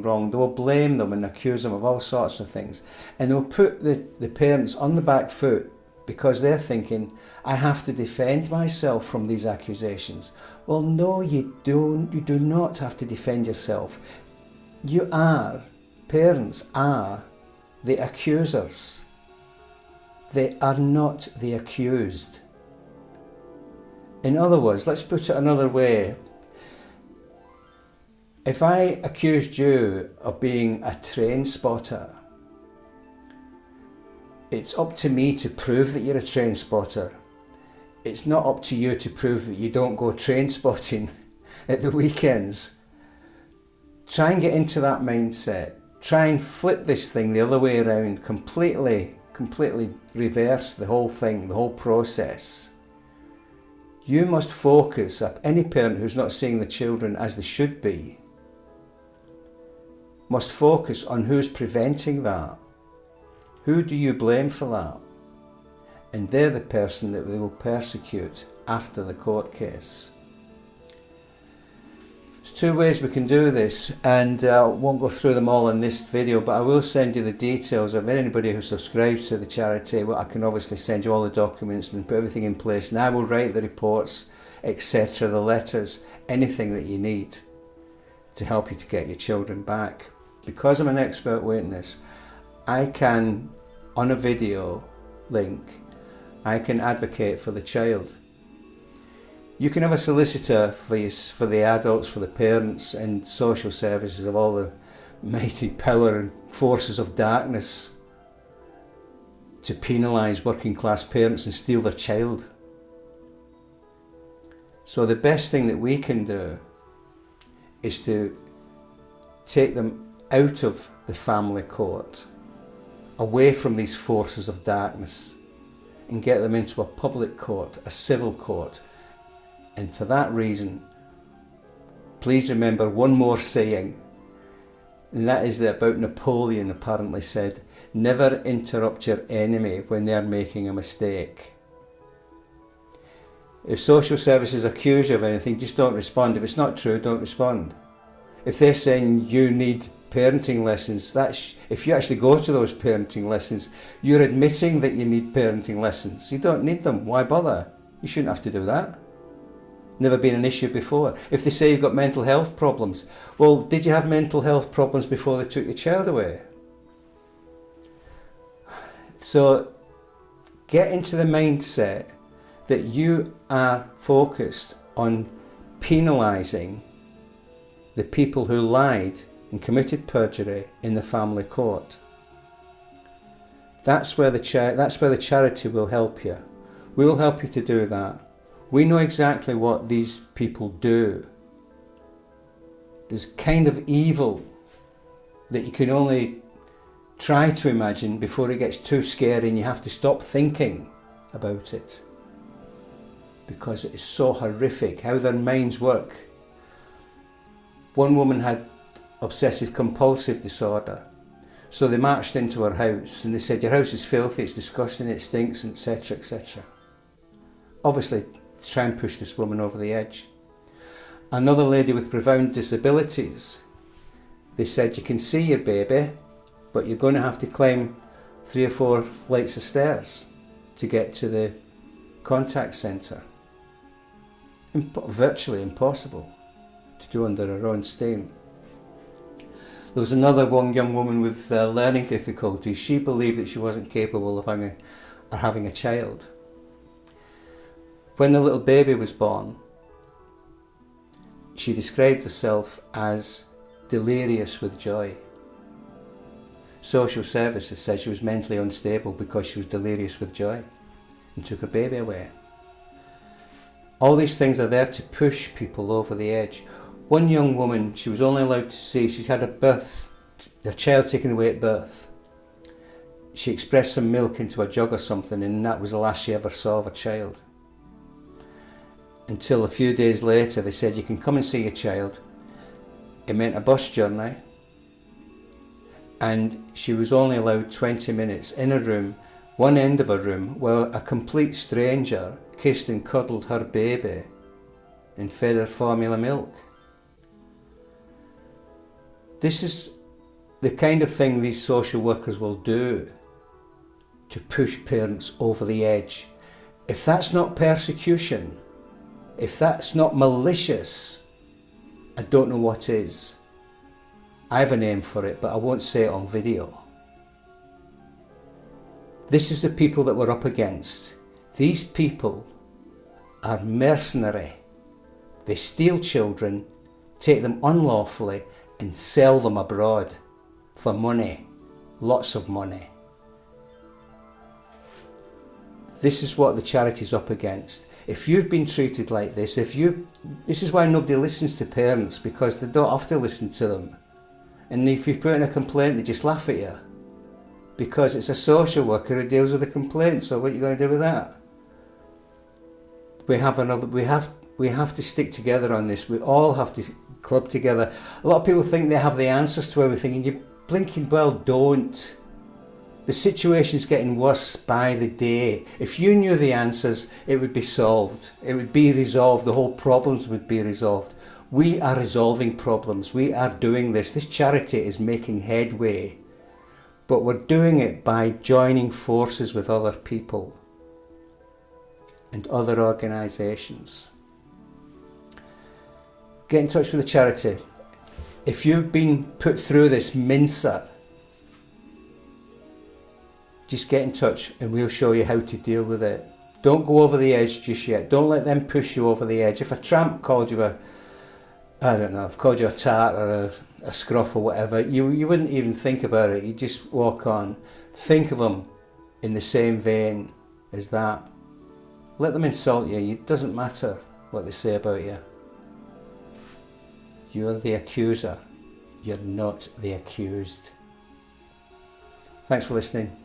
wrong, they will blame them and accuse them of all sorts of things. And they'll put the parents on the back foot because they're thinking, I have to defend myself from these accusations. Well, no, you don't. You do not have to defend yourself. Parents are the accusers. They are not the accused. In other words, let's put it another way. If I accused you of being a train spotter, it's up to me to prove that you're a train spotter. It's not up to you to prove that you don't go train spotting at the weekends. Try and get into that mindset. Try and flip this thing the other way around, completely reverse the whole thing, the whole process. You must focus, any parent who's not seeing the children as they should be, must focus on who's preventing that. Who do you blame for that? And they're the person that they will persecute after the court case. There's two ways we can do this, and I won't go through them all in this video, but I will send you the details of anybody who subscribes to the charity. Well, I can obviously send you all the documents and put everything in place, and I will write the reports, etc., the letters, anything that you need to help you to get your children back. Because I'm an expert witness, I can, on a video link, I can advocate for the child. You can have a solicitor for the adults, for the parents, and social services of all the mighty power and forces of darkness to penalise working class parents and steal their child. So the best thing that we can do is to take them out of the family court, away from these forces of darkness, and get them into a public court, a civil court. And for that reason, please remember one more saying, and that is that about Napoleon apparently said, never interrupt your enemy when they are making a mistake. If social services accuse you of anything, just don't respond. If it's not true, don't respond. If they're saying you need parenting lessons, if you actually go to those parenting lessons, you're admitting that you need parenting lessons. You don't need them. Why bother? You shouldn't have to do that. Never been an issue before. If they say you've got mental health problems, well, did you have mental health problems before they took your child away? So get into the mindset that you are focused on penalising the people who lied and committed perjury in the family court. That's where the charity will help you. We will help you to do that. We know exactly what these people do. There's kind of evil that you can only try to imagine before it gets too scary and you have to stop thinking about it, because it is so horrific how their minds work. One woman had obsessive compulsive disorder, so they marched into her house and they said, your house is filthy, it's disgusting, it stinks, etc., etc. Obviously to try and push this woman over the edge. Another lady with profound disabilities, they said, you can see your baby, but you're going to have to climb 3 or 4 flights of stairs to get to the contact centre. Virtually impossible to do under her own steam. There was another young woman with learning difficulties. She believed that she wasn't capable of having a child. When the little baby was born, she described herself as delirious with joy. Social services said she was mentally unstable because she was delirious with joy and took her baby away. All these things are there to push people over the edge. One young woman, she was only allowed to see, she had her child taken away at birth. She expressed some milk into a jug or something, and that was the last she ever saw of her child. Until a few days later, they said, you can come and see your child. It meant a bus journey, and she was only allowed 20 minutes in a room, one end of a room, where a complete stranger kissed and cuddled her baby and fed her formula milk. This is the kind of thing these social workers will do to push parents over the edge. If that's not persecution, if that's not malicious, I don't know what is. I have a name for it, but I won't say it on video. This is the people that we're up against. These people are mercenary. They steal children, take them unlawfully, and sell them abroad for money, lots of money. This is what the charity's up against. If you've been treated like this, this is why nobody listens to parents, because they don't have to listen to them. And if you put in a complaint, they just laugh at you, because it's a social worker who deals with the complaint. So what are you going to do with that? We have to stick together on this. We all have to club together. A lot of people think they have the answers to everything, and you blinking well don't. The situation's getting worse by the day. If you knew the answers, it would be solved. It would be resolved. The whole problems would be resolved. We are resolving problems. We are doing this. This charity is making headway. But we're doing it by joining forces with other people and other organisations. Get in touch with the charity. If you've been put through this mincer, just get in touch and we'll show you how to deal with it. Don't go over the edge just yet. Don't let them push you over the edge. If a tramp called you I've called you a tart or a scruff or whatever, you wouldn't even think about it. You just walk on. Think of them in the same vein as that. Let them insult you. It doesn't matter what they say about you. You're the accuser. You're not the accused. Thanks for listening.